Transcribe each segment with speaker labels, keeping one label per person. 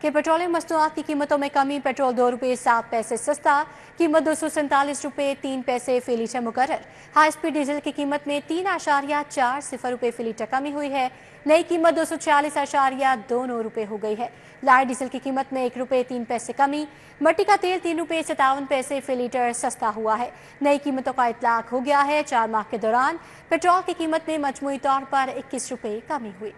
Speaker 1: कि पेट्रोलियम मसनूआत की कीमतों में कमी। पेट्रोल 2 रुपये 7 पैसे सस्ता, कीमत 247 रुपये 3 पैसे फी लीटर मुकर्रर। हाई स्पीड डीजल की कीमत में 3.40 रुपये फी लीटर कमी हुई है। नई कीमत 246.29 रुपये हो गई है। लाइट डीजल की कीमत में 1 रुपये 3 पैसे कमी। मट्टी का तेल 3 रुपये 57 पैसे फी लीटर सस्ता हुआ है। नई कीमतों का इतलाक हो गया है। 4 माह के दौरान पेट्रोल की कीमत में मजमूई तौर पर 21 रुपये कमी हुई।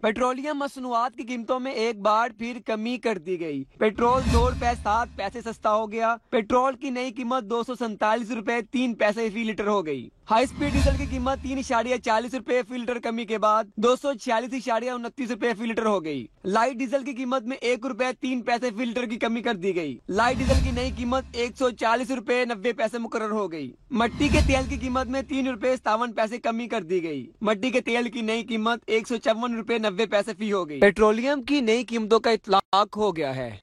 Speaker 2: पेट्रोलियम मसनूआत की कीमतों में एक बार फिर कमी कर दी गई। पेट्रोल 2 रुपए 7 पैसे सस्ता हो गया। पेट्रोल की नई कीमत 247 रुपए 3 पैसे फी लीटर हो गई। हाई स्पीड डीजल की कीमत 3.40 रुपए फी लीटर कमी के बाद 246.29 रुपए फी लीटर हो गई। लाइट डीजल की कीमत में 1 रुपए 3 पैसे फी लीटर की कमी कर दी गई। लाइट डीजल की नई कीमत 140 रुपए 90 पैसे मुकर्रर हो गई। मट्टी के तेल की कीमत में 3 रुपए 57 पैसे कमी कर दी गई। मट्टी के तेल की नई कीमत 154 रुपए 90 पैसे फी हो गई। पेट्रोलियम की नई कीमतों का इतलाक हो गया है।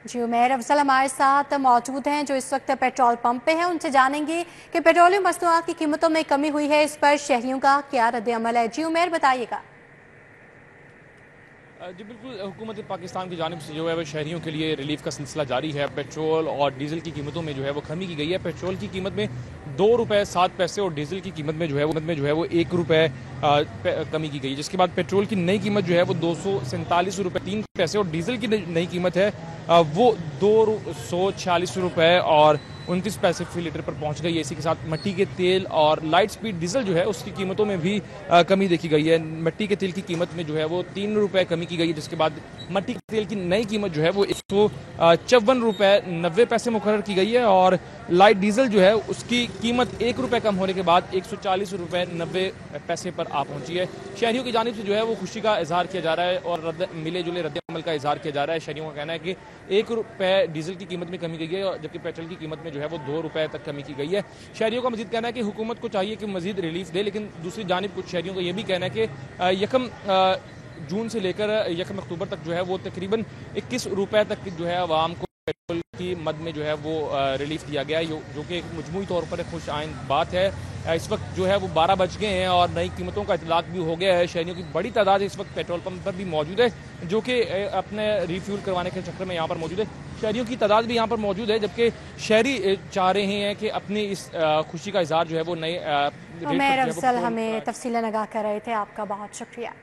Speaker 1: जी, उमेर अफजल हमारे साथ मौजूद हैं जो इस वक्त पेट्रोल पंप पे हैं। उनसे जानेंगे कि पेट्रोलियम मसनूआत की कीमतों में कमी हुई है, इस पर शहरियों का क्या रद्द अमल है। जी उमेर, बताइएगा।
Speaker 3: जी बिल्कुल, हुकूमत पाकिस्तान की जानिब से जो है वो शहरियों के लिए रिलीफ का सिलसिला जारी है। पेट्रोल और डीजल की कीमतों में जो है वो कमी की गई है। पेट्रोल की कीमत में 2 रुपये 7 पैसे और डीजल की कीमत में जो है वो 1 रुपये कमी की गई, जिसके बाद पेट्रोल की नई कीमत जो है वो 247 रुपये 3 पैसे और डीजल की नई कीमत है वो 246 रुपये और 29 पैसे फी लीटर पर पहुंच गई है। इसी के साथ मट्टी के तेल और लाइट स्पीड डीजल जो है उसकी कीमतों में भी कमी देखी गई है। मट्टी के तेल की कीमत में जो है वो 3 रुपये कमी की गई है, जिसके बाद मट्टी के तेल की नई कीमत जो है वो 154 रुपये 90 पैसे मुकर्रर की गई है और लाइट डीजल जो है उसकी कीमत 1 रुपये कम होने के बाद 140 रुपये 90 पैसे पर आ पहुंची है। शहरियों की जानिब से जो है वो खुशी का इजहार किया जा रहा है और मिले जुले रद्द अमल का इजहार किया जा रहा है। शहरियों का कहना है कि 1 रुपये डीजल की कीमत में कमी गई है, जबकि पेट्रोल की कीमत में जो है वो 2 रुपये तक कमी की गई है। शहरियों का मजीद कहना है कि हुकूमत को चाहिए कि मजीद रिलीफ दे, लेकिन दूसरी जानिब कुछ शहरियों का ये भी कहना है कि 1 जून से लेकर 1 अक्टूबर तक जो है वो तकरीबन 21 रुपये तक जो है आवाम को पेट्रोल की मद में जो है वो रिलीफ दिया गया है, जो कि एक मजमूई तौर पर खुश आइंद बात है। इस वक्त जो है वो 12 बज गए हैं और नई कीमतों का इतलाक भी हो गया है। शहरियों की बड़ी तादाद इस वक्त पेट्रोल पंप पर भी मौजूद है, जो कि अपने रिफ्यूल करवाने के चक्कर में यहाँ पर मौजूद है। शहरियों की तादाद भी यहाँ पर मौजूद है, जबकि शहरी चाह रहे हैं कि अपनी इस खुशी का इजहार जो है वो नए
Speaker 1: उमेर अफजल हमें तफसीलें लगा कर रहे थे, आपका बहुत शुक्रिया।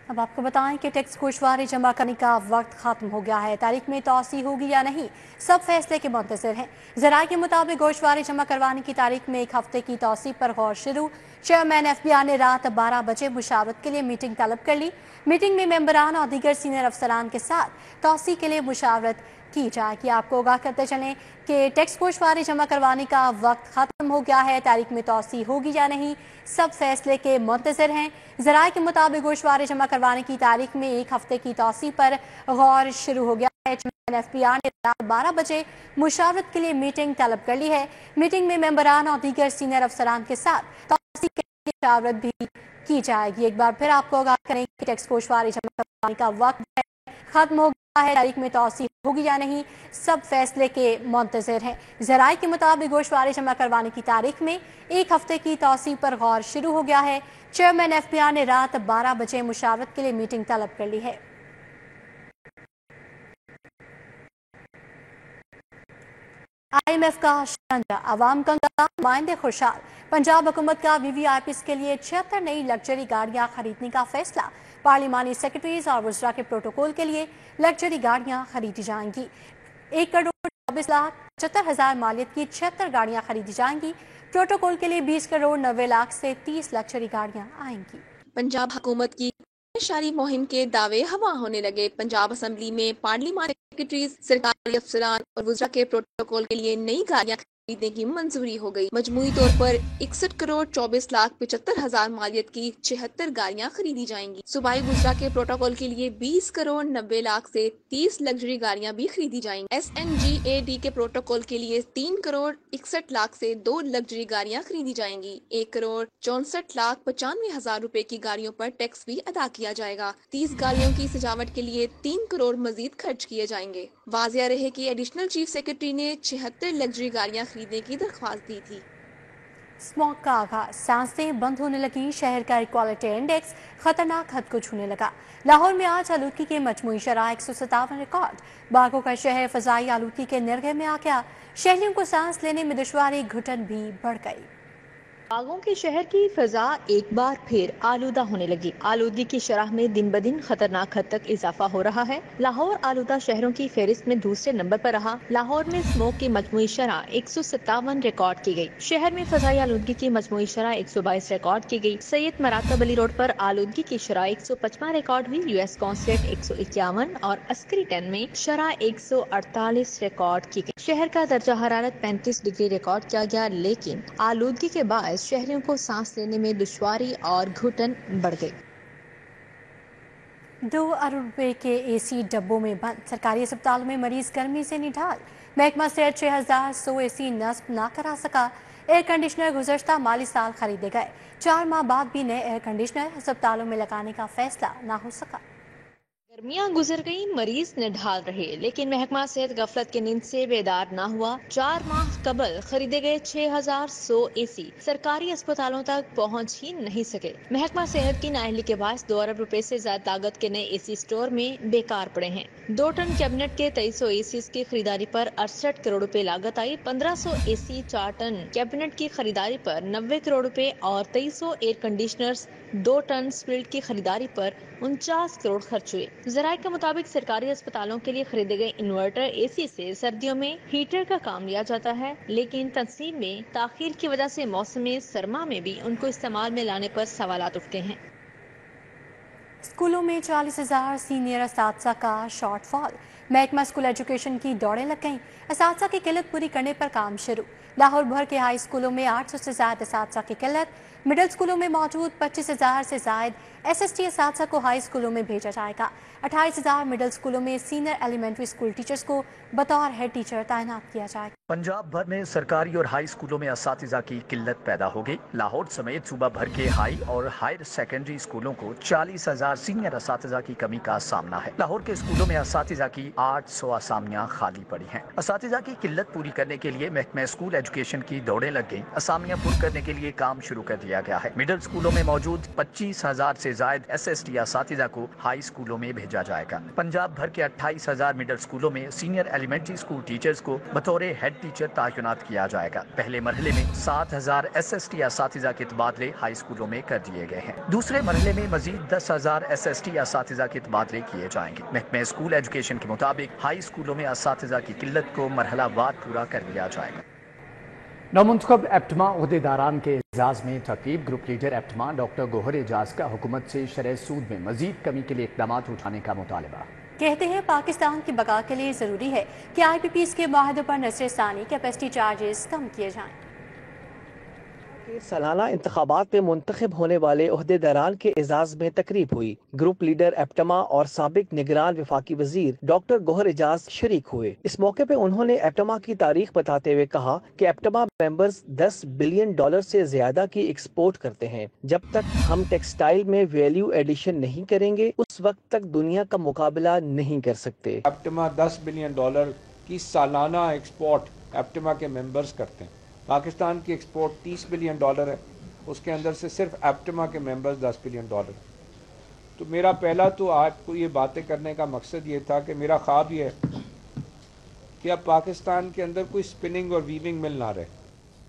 Speaker 1: अब आपको बताएं कि टैक्स गोशवारी जमा करने का वक्त खत्म हो गया है। तारीख में तोसी होगी या नहीं, सब फैसले के मुंतज़िर हैं। ज़राए के मुताबिक गोशवारी जमा करवाने की तारीख में 1 हफ्ते की तोसी पर गौर शुरू। चेयरमैन FBI ने रात 12 बजे मुशावरत के लिए मीटिंग तलब कर ली। मीटिंग में मेंबरान और दीगर सीनियर अफसरान के साथ तोसी के लिए मुशावरत की जाएगी। आपको आगाह करते चलें कि टैक्स गोशवारी जमा करवाने का वक्त खत्म हो गया है। तारीख में तोसी होगी या नहीं, सब फैसले के मुंतज़िर हैं। ज़राए के मुताबिक गोशवारी जमा करवाने की तारीख में 1 हफ्ते की तोसी पर गौर शुरू हो गया है। चेयरमैन FBI ने रात 12 बजे मुशावरत के लिए मीटिंग तलब कर ली है। मीटिंग में मेंबरान और दीगर सीनियर अफसरान के साथ तोसी के लिए मुशावरत भी की जाएगी। एक बार फिर आपको आगाह करें कि टैक्स गोशवारी जमा करवाने का वक्त खत्म हो गया है। तारीख में तोसी होगी या नहीं, सब फैसले के मुंतज़िर हैं। ज़राए के मुताबिक गोशवारी जमा करवाने की तारीख में 1 हफ्ते की तोसी पर गौर शुरू हो गया है। चेयरमैन FBI ने रात 12 बजे मुशावरत के लिए मीटिंग तलब कर ली है। IMF का शिकंजा, आवाम कंगाल, नुमाइंदे खुशहाल। पंजाब हुकूमत का VVIPs के लिए 76 नई लग्जरी गाड़ियां खरीदने का फैसला। पार्लिमानी सेक्रेटरीज और वज़रा के प्रोटोकॉल के लिए लग्जरी गाड़ियां खरीदी जाएंगी। 1,24,75,000 मालियत की 76 गाड़ियां खरीदी जाएंगी। प्रोटोकॉल के लिए 20 करोड़ 90 लाख से 30 लग्जरी गाड़ियां आएंगी।
Speaker 4: पंजाब हुकूमत की शारी मुहिम के दावे हवा होने लगे। पंजाब असेंबली में पार्लिमानी सेक्रेटरीज, सरकारी अफसरान और वज़रा के प्रोटोकॉल के लिए नई गाड़ियां खरीदने की मंजूरी हो गई। मजमूई तौर पर 61 करोड़ 24,75,000 मालियत की 76 गाड़ियां खरीदी जाएंगी। सूबाई वज़रा के प्रोटोकॉल के लिए 20 करोड़ 90 लाख से 30 लग्जरी गाड़ियां भी खरीदी जाएंगी। SNGAD के प्रोटोकॉल के लिए 3 करोड़ 61 लाख से 2 लग्जरी गाड़ियां खरीदी जाएंगी। 1 करोड़ 64,95,000 रुपए की गाड़ियों पर टैक्स भी अदा किया जाएगा। 30 गाड़ियों की सजावट के लिए 3 करोड़ मजीद खर्च किए जाएंगे। वाज़िया रहे कि एडिशनल चीफ सेक्रेटरी ने 76 लग्जरी गाड़ियां खरीदने की दरख्वास्त दी थी।
Speaker 1: स्मॉग का आगाज, सांसें बंद होने लगी, शहर का एयर क्वालिटी इंडेक्स खतरनाक हद को छूने लगा। लाहौर में आज आलूदगी के मजमूई शरह 157 रिकॉर्ड। बागों का शहर फजाई आलूदगी के निर्गह में आ गया। शहरियों को सांस लेने में दुश्वारी, घुटन भी बढ़ गई।
Speaker 5: बागों के शहर की फिजा एक बार फिर आलूदा होने लगी। आलूदगी की शरह में दिन ब दिन खतरनाक हद तक इजाफा हो रहा है। लाहौर आलूदा शहरों की फहरिस्त में दूसरे नंबर पर रहा। लाहौर में स्मोक की मजमूई शरह 157 रिकॉर्ड की गई। शहर में फजाई आलूदगी की मजमूई शरह 122 रिकॉर्ड की गई। सैयद मरातब अली रोड पर आलूदगी की शरह 155 रिकॉर्ड हुई। यूएस कॉन्सुलेट 151 और अस्करी 10 में शरह 148 रिकॉर्ड की गई। शहर का दर्जा हरारत 35 डिग्री रिकॉर्ड किया गया, लेकिन आलूदगी के बाद शहरियों को सांस लेने में दुश्वारी और घुटन बढ़ गई।
Speaker 1: 2 अरब रुपए के एसी डब्बों में बंद, सरकारी अस्पतालों में मरीज गर्मी से निढाल। महकमा सेहत 6100 एसी नस्ब ना करा सका। एयर कंडीशनर गुज़श्ता माली साल खरीदे गए, 4 माह बाद भी नए एयर कंडीशनर अस्पतालों में लगाने का फैसला ना हो सका।
Speaker 5: गर्मियां गुजर गई, मरीज निढाल रहे, लेकिन महकमा सेहत गफलत की नींद से बेदार ना हुआ। 4 माह कबल खरीदे गए 6100 एसी सरकारी अस्पतालों तक पहुंच ही नहीं सके। महकमा सेहत की नाअहली के बायस 2 अरब रुपए से ज्यादा लागत के नए एसी स्टोर में बेकार पड़े हैं। 2 टन कैबिनेट के 2300 एसी की खरीदारी पर 68 करोड़ रुपए लागत आई। 1500 एसी, 4 टन कैबिनेट की खरीदारी पर 90 करोड़ रुपए और 2300 एयर कंडीशनर्स, 2 टन स्पिल्ट की खरीदारी पर 49 करोड़ खर्च हुए। ज़राए के मुताबिक सरकारी अस्पतालों के लिए खरीदे गए इन्वर्टर एसी से सर्दियों में हीटर का काम लिया जाता है, लेकिन तनसीब में ताखीर की वजह से मौसम सरमा में भी उनको इस्तेमाल में लाने पर सवालात उठते हैं।
Speaker 1: स्कूलों में 40,000 सीनियर असातिज़ा का शॉर्टफॉल। महकमा स्कूल एजुकेशन की दौड़ें लग गईं। असातिज़ा की किल्लत पूरी करने पर काम शुरू। लाहौर भर के हाई स्कूलों में 800 से ज्यादा असातिज़ा की किल्लत। मिडिल स्कूलों में मौजूद 25,000 से ज्यादा SST असातिज़ा को हाई स्कूलों में भेजा जाएगा। 28,000 मिडिल स्कूलों में सीनियर एलिमेंट्री स्कूल टीचर्स को बतौर हेड टीचर तैनात किया जाएगा।
Speaker 6: पंजाब भर में सरकारी और हाई स्कूलों में असातिज़ा की किल्लत पैदा हो गई। लाहौर समेत सूबा भर के हाई और हायर सेकेंडरी स्कूलों को 40,000 सीनियर असातिज़ा की कमी का सामना है। लाहौर के स्कूलों में असातिज़ा की 800 असामियाँ खाली पड़ी हैं। असातिज़ा की किल्लत पूरी करने के लिए महकमा स्कूल एजुकेशन की दौड़ें लग गई। असामियाँ पुर करने के लिए काम शुरू कर दिया गया है। मिडिल स्कूलों में मौजूद 25,000 से ज्यादा SST असातिज़ा को हाई स्कूलों में भेजा जाएगा। पंजाब भर के 28,000 मिडिल स्कूलों में सीनियर एलिमेंट्री स्कूल टीचर्स को बतौर हेड टीचर तैनात किया जाएगा। पहले मरहले में 7,000 SST असातिज़ा के तबादले हाई स्कूलों में कर दिए गए हैं। दूसरे मरहले में मजीद 10,000 SST असातिज़ा के तबादले किए जाएंगे। महकमा स्कूल एजुकेशन के मुताबिक हाई स्कूलों में असातिज़ा की किल्लत को मरहलावार पूरा कर लिया जाएगा।
Speaker 7: नौमुंतखब एप्टमा अहदेदारान के एजाज में तरकीब। ग्रुप लीडर एप्टमा डॉक्टर गोहर एजाज का हुकूमत से शरह सूद में मजीद कमी के लिए इक़दाम उठाने का मुतालबा।
Speaker 1: कहते हैं पाकिस्तान की बका के लिए ज़रूरी है कि IPPs के माहदे पर नजरसानी कैपेसिटी चार्जेस कम किए जाएं।
Speaker 8: सालाना इंतखाबात में मुंतखब होने वाले ओहदेदारान के एजाज में तकरीब हुई। ग्रुप लीडर एप्टमा और साबिक निगरान वफाकी वजीर डॉक्टर गोहर एजाज शरीक हुए। इस मौके पे उन्होंने एप्टमा की तारीख बताते हुए कहा कि एप्टमा मेंबर्स $10 बिलियन से ज्यादा की एक्सपोर्ट करते हैं। जब तक हम टेक्सटाइल में वैल्यू एडिशन नहीं करेंगे, उस वक्त तक दुनिया का मुकाबला नहीं कर सकते।
Speaker 9: एप्टमा $10 बिलियन की सालाना एक्सपोर्ट एप्टमा के मेंबर्स करते हैं। पाकिस्तान की एक्सपोर्ट $30 बिलियन है, उसके अंदर से सिर्फ एप्टमा के मेंबर्स $10 बिलियन। तो मेरा पहला तो आपको ये बातें करने का मकसद ये था कि मेरा ख्वाब ये है कि अब पाकिस्तान के अंदर कोई स्पिनिंग और वीविंग मिल ना रहे,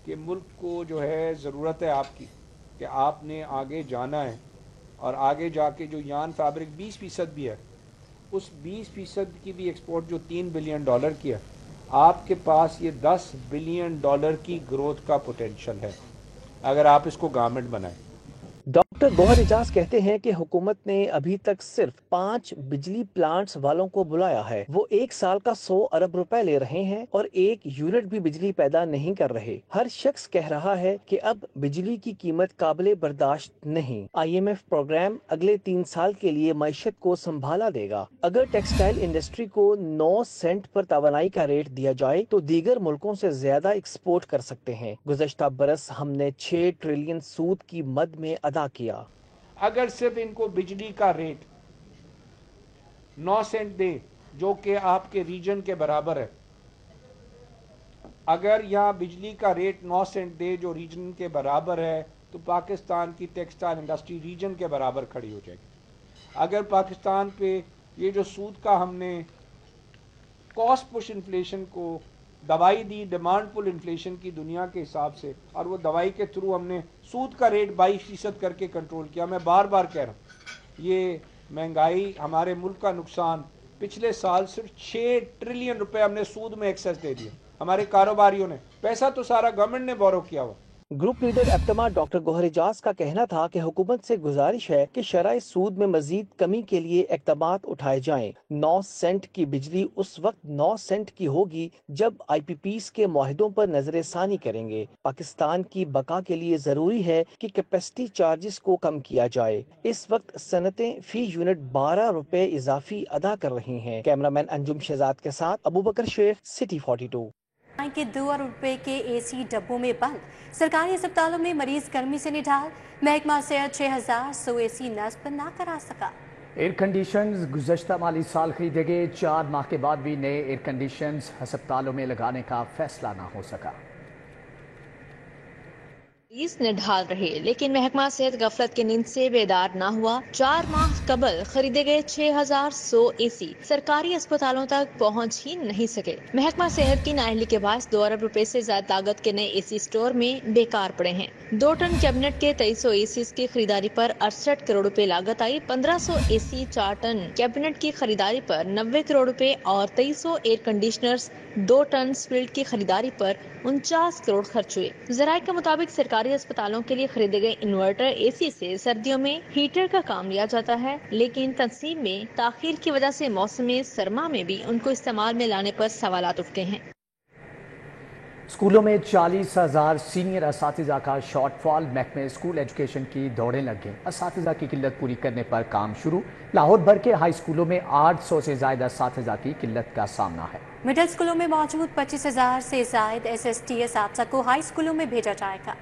Speaker 9: कि मुल्क को जो है ज़रूरत है आपकी कि आपने आगे जाना है और आगे जाके जो यान फैब्रिक 20% भी है, उस 20% की भी एक्सपोर्ट जो $3 बिलियन की है, आपके पास ये $10 बिलियन की ग्रोथ का पोटेंशियल है अगर आप इसको गारमेंट बनाएं।
Speaker 8: डॉक्टर गोहर एजाज कहते हैं कि हुकूमत ने अभी तक सिर्फ 5 बिजली प्लांट्स वालों को बुलाया है। वो 1 साल का 100 अरब रुपए ले रहे हैं और 1 यूनिट भी बिजली पैदा नहीं कर रहे। हर शख्स कह रहा है कि अब बिजली की कीमत काबिले बर्दाश्त नहीं। IMF प्रोग्राम अगले 3 साल के लिए मईशत को संभाला देगा। अगर टेक्सटाइल इंडस्ट्री को 9 सेंट पर तवानाई का रेट दिया जाए तो दीगर मुल्कों से ज्यादा एक्सपोर्ट कर सकते हैं। गुज़श्ता बरस हमने 6 ट्रिलियन सूद की मद में अदा किया।
Speaker 9: अगर सिर्फ इनको बिजली का रेट 9 सेंट दे, जो कि आपके रीजन के बराबर है, اگر یہاں بجلی کا ریٹ 9 سینٹ دے جو ریجن کے برابر ہے تو پاکستان کی ٹیکسٹائل انڈسٹری ریجن کے برابر کھڑی ہو جائے گی. اگر پاکستان پہ یہ جو سود کا ہم نے کاسٹ پش انفلیشن کو دوائی دی ڈیمانڈ پل انفلیشن کی دنیا کے حساب سے, اور وہ دوائی کے تھرو ہم نے سود کا ریٹ 22% کر کے کنٹرول کیا. میں بار بار کہہ رہا ہوں یہ مہنگائی ہمارے ملک کا نقصان پچھلے سال صرف 6 ٹریلین روپے ہم نے سود میں ایکسیس دے دیا ہمارے کاروباریوں نے. پیسہ تو سارا گورنمنٹ نے بورو کیا ہوا.
Speaker 8: گروپ لیڈر ایپٹما ڈاکٹر گوہر اعجاز کا کہنا تھا کہ حکومت سے گزارش ہے کہ شرح سود میں مزید کمی کے لیے اقدامات اٹھائے جائیں. 9 سینٹ کی بجلی اس وقت 9 سینٹ کی ہوگی جب آئی پی پیز کے معاہدوں پر نظر ثانی کریں گے. پاکستان کی بقا کے لیے ضروری ہے کہ کیپیسٹی چارجز کو کم کیا جائے. اس وقت صنعتیں فی یونٹ 12 روپے اضافی ادا کر رہی ہیں. کیمرامین انجم شہزاد کے ساتھ ابوبکر شیخ, سٹی 42.
Speaker 1: کے 2 ارب روپے کے اے سی ڈبوں میں بند. سرکاری اسپتالوں میں مریض گرمی سے نڈھال. محکمہ صحت 6100 اے سی نصب نہ کرا سکا.
Speaker 7: ایئر کنڈیشنز گزشتہ مالی سال خریدے گئے 4 ماہ کے بعد بھی نئے ایئر کنڈیشنز ہسپتالوں میں لگانے کا فیصلہ نہ ہو سکا.
Speaker 5: مریض نڈھال رہے لیکن محکمہ صحت غفلت کی نیند سے بیدار نہ ہوا. 4 ماہ قبل خریدے گئے 6100 اے سی سرکاری اسپتالوں تک پہنچ ہی نہیں سکے. محکمہ صحت کی نااہلی کے باعث 2 ارب روپے سے زائد لاگت کے نئے اے سی اسٹور میں بیکار پڑے ہیں. 2 ٹن کیبنٹ کے 2300 اے سی کی خریداری پر 68 کروڑ روپے لاگت آئی. 1500 اے سی 4 ٹن کیبنٹ کی خریداری پر 90 کروڑ روپے اور 2300 ایئر کنڈیشنرز 2 ٹن سپلٹ کی خریداری پر 49 کروڑ خرچ ہوئے. ذرائع کے مطابق سرکاری اسپتالوں کے لیے خریدے گئے انورٹر اے سی سے سردیوں میں ہیٹر کا کام لیا جاتا ہے, لیکن تنصیب میں تاخیر کی وجہ سے موسم سرما میں بھی ان کو استعمال میں لانے پر سوالات اٹھتے ہیں.
Speaker 7: اسکولوں میں 40,000 سینئر اساتذہ کا شارٹ فال. محکمہ اسکول ایجوکیشن کی دوڑیں لگ گئیں. اساتذہ کی قلت پوری کرنے پر کام شروع. لاہور بھر کے ہائی اسکولوں میں 800 سے زائد اساتذہ کی قلت کا سامنا ہے.
Speaker 1: مڈل اسکولوں میں موجود 25,000 سے زائد ایس ایس ٹی اساتذہ کو ہائی اسکولوں میں بھیجا جائے گا.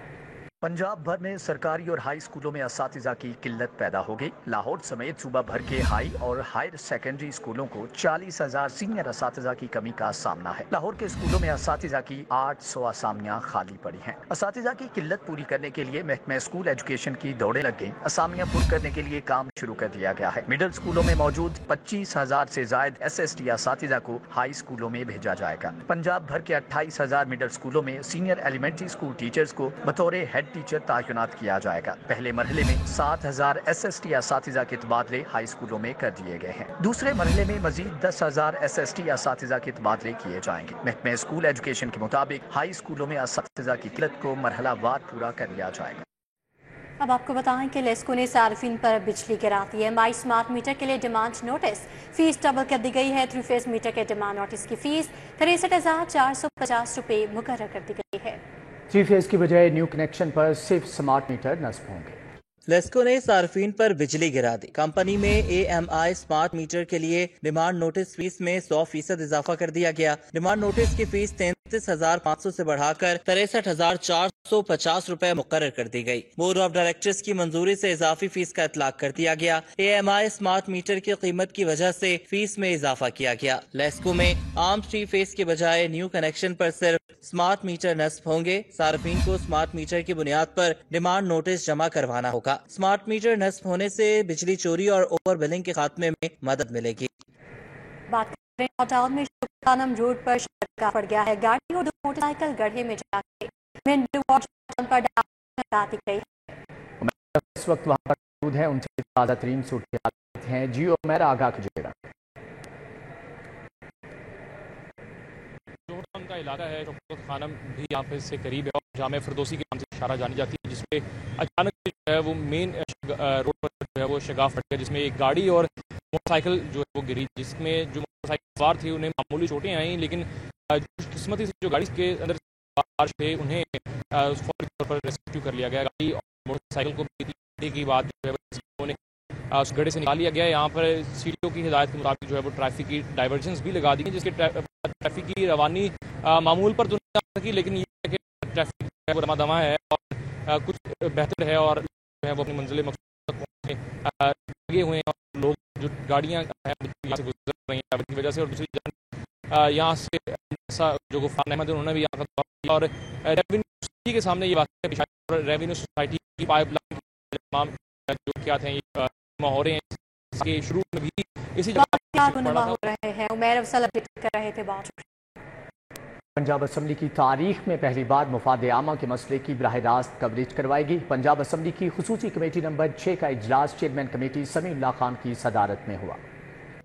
Speaker 6: پنجاب بھر میں سرکاری اور ہائی اسکولوں میں اساتذہ کی قلت پیدا ہو گئی. لاہور سمیت صوبہ بھر کے ہائی اور ہائر سیکنڈری اسکولوں کو 40,000 سینئر اساتذہ کی کمی کا سامنا ہے. لاہور کے اسکولوں میں اساتذہ کی 800 اسامیاں خالی پڑی ہیں. اساتذہ کی قلت پوری کرنے کے لیے محکمہ اسکول ایجوکیشن کی دوڑیں لگ گئیں. اسامیاں پر کرنے کے لیے کام شروع کر دیا گیا ہے. مڈل اسکولوں میں موجود 25,000 سے زائد ایس ایس ٹی اساتذہ کو ہائی اسکولوں میں بھیجا جائے گا. پنجاب بھر کے 28,000 مڈل اسکولوں میں سینئر ایلیمنٹری اسکول ٹیچرز کو بطور ہیڈ ٹیچر تعینات کیا جائے گا. پہلے مرحلے میں 7,000 ایس ایس ٹی اساتذہ کے تبادلے ہائی اسکولوں میں کر دیے گئے ہیں. دوسرے مرحلے میں مزید 10,000 ایس ایس ٹی اساتذہ کے تبادلے کیے جائیں گے. محکمہ اسکول ایجوکیشن کے مطابق ہائی اسکولوں میں اساتذہ کی قلت کو مرحلہ وار پورا کر لیا جائے گا.
Speaker 1: اب آپ کو بتائیں کہ لیسکو نے صارفین پر بجلی گرا دی ہے. مائی اسمارٹ میٹر کے لیے ڈیمانڈ نوٹس فیس ڈبل کر دی گئی ہے. 3 فیز میٹر کے ڈیمانڈ نوٹس کی فیس 63,450 روپے مقرر کر دی گئی ہے.
Speaker 7: 3 فیز کی بجائے نیو کنیکشن پر صرف سمارٹ میٹر نصب ہوں گے.
Speaker 10: لیسکو نے صارفین پر بجلی گرا دی. کمپنی میں A M I smart meter کے لیے ڈیمانڈ نوٹس فیس میں 100% اضافہ کر دیا گیا. ڈیمانڈ نوٹس کی فیس 33,500 سے بڑھا کر 63,450 روپے مقرر کر دی گئی. بورڈ آف ڈائریکٹرز کی منظوری سے اضافی فیس کا اطلاق کر دیا گیا. A M I smart meter کی قیمت کی وجہ سے فیس میں اضافہ کیا گیا. لیسکو میں عام 3 فیز کے بجائے نیو کنیکشن پر صرف اسمارٹ میٹر نصب ہوں گے. صارفین کو اسمارٹ میٹر کی بنیاد پر ڈیمانڈ نوٹس جمع کروانا ہوگا. اسمارٹ میٹر نصب ہونے سے بجلی چوری اور اوور بلنگ کے خاتمے میں مدد ملے گی.
Speaker 1: بات کریں ٹاؤن میں خانم روڈ پر شکا پڑ گیا ہے. گاڑی اور 2 موٹر سائیکل گڑھے میں جا کے پر ڈال دی گئی.
Speaker 7: اس وقت وہاں پر موجود ہیں ان سے تازہ ترین صورتحال ہیں. جیو میرا آگاہ کیجیے گا.
Speaker 3: کا علاقہ ہے شوکت خانم بھی یہاں پہ سے قریب ہے اور جامع فردوسی کے نام سے اشارہ جانی جاتی ہے, جس پہ اچانک جو ہے وہ مین روڈ پر جو ہے وہ شگاف پھٹ گیا, جس میں ایک گاڑی اور موٹر سائیکل جو ہے وہ گری, جس میں جو موٹر سائیکل سوار تھے انہیں معمولی چوٹیں آئیں, لیکن قسمتی سے جو گاڑی کے اندر سوار تھے انہیں فوری طور پر ریسکیو کر لیا گیا. گاڑی اور موٹر سائیکل کو بھی کی بات جو ہے انہیں اس گڑھے سے نکال لیا گیا. یہاں پر سی ڈی او کی ہدایت کے مطابق جو ہے وہ ٹریفک کی ڈائیورژنس بھی لگا دی ہیں, جس کے ٹریفک کی روانی معمول پر تو نہیں آ سکی, لیکن یہ ہے کہ ٹریفک جو ہے وہ رواں دواں ہے اور کچھ بہتر ہے اور جو ہے وہ اپنی منزل مقصود تک پہنچنے لگے ہوئے ہیں. اور لوگ جو گاڑیاں ہیں یہاں سے گزر رہی ہیں کی وجہ سے, اور دوسری جانب یہاں سے جو غفران احمد انہوں نے بھی یہاں کا کیا اور ریونیو کے سامنے یہ بات پیش آئی. ریونیو سوسائٹی کی پائپ لائن تمام جو کیا تھے یہ ہو رہے ہیں اس کے شروع میں بھی اسی
Speaker 1: جگہ ہو رہے ہیں. عمیر افضل اپڈیٹ کر رہے تھے.
Speaker 7: پنجاب اسمبلی کی تاریخ میں پہلی بار مفاد عامہ کے مسئلے کی براہ راست کوریج کروائے گی. پنجاب اسمبلی کی خصوصی کمیٹی نمبر 6 کا اجلاس چیئرمین کمیٹی سمیع اللہ خان کی صدارت میں ہوا.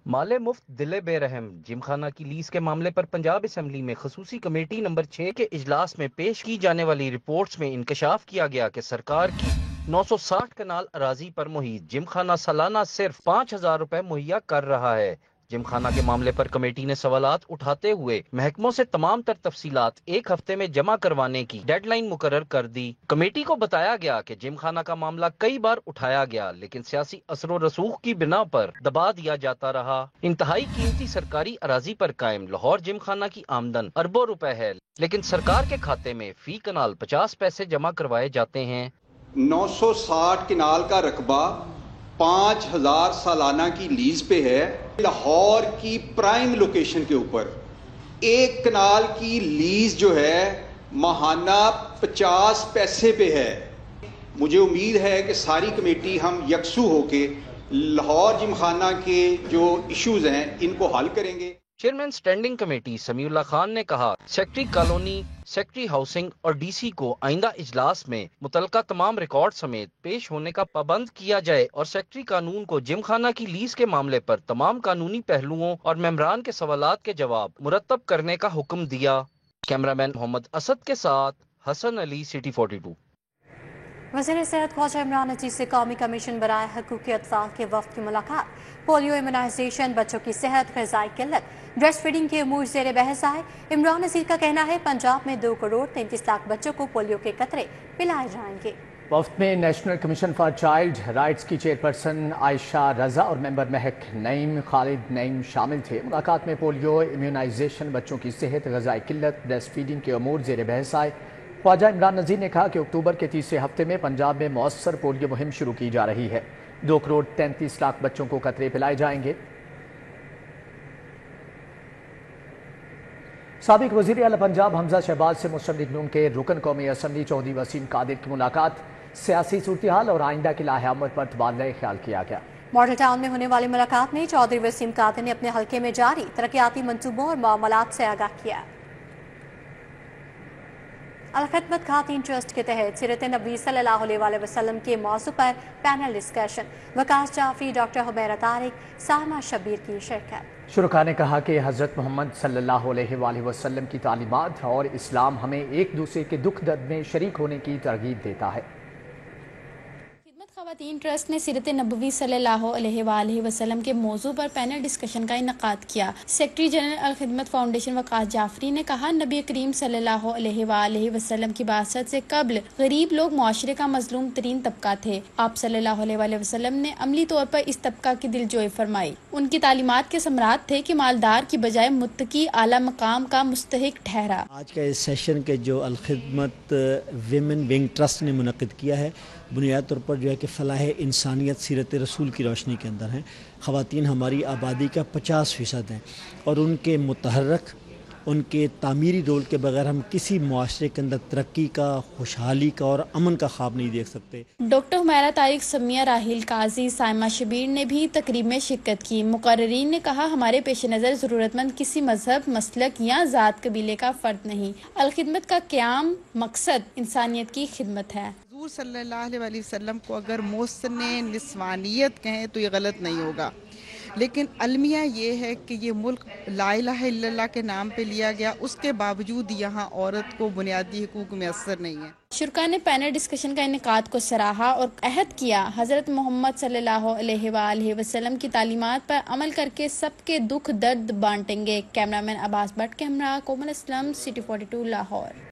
Speaker 11: مال مفت دل بے رحم جم خانہ کی لیز کے معاملے پر پنجاب اسمبلی میں خصوصی کمیٹی نمبر 6 کے اجلاس میں پیش کی جانے والی رپورٹس میں انکشاف کیا گیا کہ سرکار کی 960 کنال اراضی پر محیط جم خانہ سالانہ صرف 5,000 روپے مہیا کر رہا ہے. جم خانہ کے معاملے پر کمیٹی نے سوالات اٹھاتے ہوئے محکموں سے تمام تر تفصیلات 1 ہفتے میں جمع کروانے کی ڈیڈ لائن مقرر کر دی. کمیٹی کو بتایا گیا کہ جم خانہ کا معاملہ کئی بار اٹھایا گیا لیکن سیاسی اثر و رسوخ کی بنا پر دبا دیا جاتا رہا. انتہائی قیمتی سرکاری اراضی پر قائم لاہور جم خانہ کی آمدن اربوں روپے ہے لیکن سرکار کے کھاتے میں فی کنال 50 پیسے جمع کروائے جاتے ہیں.
Speaker 12: 960 کنال کا رقبہ 5,000 سالانہ کی لیز پہ ہے. لاہور کی پرائم لوکیشن کے اوپر 1 کنال کی لیز جو ہے ماہانہ 50 پیسے پہ ہے. مجھے امید ہے کہ ساری کمیٹی ہم یکسو ہو کے لاہور جم خانہ کے جو ایشوز ہیں ان کو حل کریں گے.
Speaker 11: چیئرمین سٹینڈنگ کمیٹی سمیع اللہ خان نے کہا سیکٹری کالونی، سیکٹری ہاؤسنگ اور ڈی سی کو آئندہ اجلاس میں متعلقہ تمام ریکارڈ سمیت پیش ہونے کا پابند کیا جائے اور سیکٹری قانون کو جم خانہ کی لیز کے معاملے پر تمام قانونی پہلوؤں اور ممبران کے سوالات کے جواب مرتب کرنے کا حکم دیا. کیمرامین محمد اسد کے ساتھ حسن علی، سٹی 42.
Speaker 1: وزیر صحت خواجہ عمران عزیز سے قومی کمیشن برائے حقوق اطفال کے وفد کی ملاقات. پولیو امیونائزیشن، بچوں کی صحت، غذائی قلت، بریسٹ فیڈنگ کے امور زیر بحث آئے. عمران عزیز کا کہنا ہے پنجاب میں 2 کروڑ 33 لاکھ بچوں کو پولیو کے قطرے پلائے جائیں گے.
Speaker 7: وفد میں national commission for child rights کی چیئرپرسن عائشہ رضا اور ممبر مہک نعیم خالد نعیم شامل تھے. ملاقات میں پولیو امیونائزیشن، بچوں کی صحت، غذائی قلت، بریسٹ فیڈنگ کے امور زیر بحث آئے. خواجہ عمران نذیر نے کہا کہ اکتوبر کے تیسرے ہفتے میں پنجاب میں مؤثر پولیو مہم شروع کی جا رہی ہے. 2 کروڑ 33 لاکھ بچوں کو قطرے پلائے جائیں گے. سابق وزیر اعلیٰ پنجاب حمزہ شہباز سے مسلم لیگ نون کے رکن قومی اسمبلی چودھری وسیم قادر کی ملاقات. سیاسی صورتحال اور آئندہ کی لاہ عمل پر تبادلہ خیال کیا گیا.
Speaker 1: ماڈل ٹاؤن میں ہونے والی ملاقات میں چودھری وسیم قادر نے اپنے حلقے میں جاری ترقیاتی منصوبوں اور معاملات سے آگاہ کیا. الخدمت خواتین ٹرسٹ کے تحت سیرت نبوی صلی اللہ علیہ وسلم کے موضوع پر پینل ڈسکشن. وقاص جعفری، ڈاکٹر حمیرہ طارق، سائمہ شبیر کی شرکت.
Speaker 7: شرکاء نے کہا کہ حضرت محمد صلی اللہ علیہ وآلہ وسلم کی تعلیمات اور اسلام ہمیں ایک دوسرے کے دکھ درد میں شریک ہونے کی ترغیب دیتا ہے.
Speaker 13: خواتین ٹرسٹ نے سیرت نبوی صلی اللہ علیہ وآلہ وسلم کے موضوع پر پینل ڈسکشن کا انعقاد کیا. سیکرٹری جنرل الخدمت فاؤنڈیشن وقاص جعفری نے کہا نبی کریم صلی اللہ علیہ وآلہ وسلم کی بعثت سے قبل غریب لوگ معاشرے کا مظلوم ترین طبقہ تھے. آپ صلی اللہ علیہ وآلہ وسلم نے عملی طور پر اس طبقہ کی دلجوئی فرمائی. ان کی تعلیمات کے ثمرات تھے کہ مالدار کی بجائے متقی اعلیٰ مقام کا مستحق ٹھہرا.
Speaker 14: آج کا اس سیشن کے جو الخدمت ویمن ونگ ٹرسٹ نے منعقد کیا ہے بنیاد طور پر جو ہے کہ فلاح انسانیت سیرت رسول کی روشنی کے اندر ہیں. خواتین ہماری آبادی کا 50% ہیں اور ان کے متحرک، ان کے تعمیری رول کے بغیر ہم کسی معاشرے کے اندر ترقی کا، خوشحالی کا اور امن کا خواب نہیں دیکھ سکتے.
Speaker 13: ڈاکٹر حمیرہ طارق، سمیہ راحیل قاضی، سائمہ شبیر نے بھی تقریب میں شرکت کی. مقررین نے کہا ہمارے پیش نظر ضرورت مند کسی مذہب، مسلک یا ذات قبیلے کا فرد نہیں. الخدمت کا قیام مقصد انسانیت کی خدمت ہے.
Speaker 15: حضور صلی اللہ علیہ وسلم کو اگر محسن نسوانیت کہیں تو یہ غلط نہیں ہوگا، لیکن المیہ یہ ہے کہ یہ ملک لا الہ الا اللہ کے نام پہ لیا گیا، اس کے باوجود یہاں عورت کو بنیادی حقوق میسر نہیں ہے.
Speaker 13: شرکاء نے پینل ڈسکشن کا انعقاد کو سراہا اور عہد کیا حضرت محمد صلی اللہ علیہ وآلہ وسلم کی تعلیمات پر عمل کر کے سب کے دکھ درد بانٹیں گے. کیمرامین عباس بٹ کے ہمراہ کومل اسلم، سٹی 42 لاہور.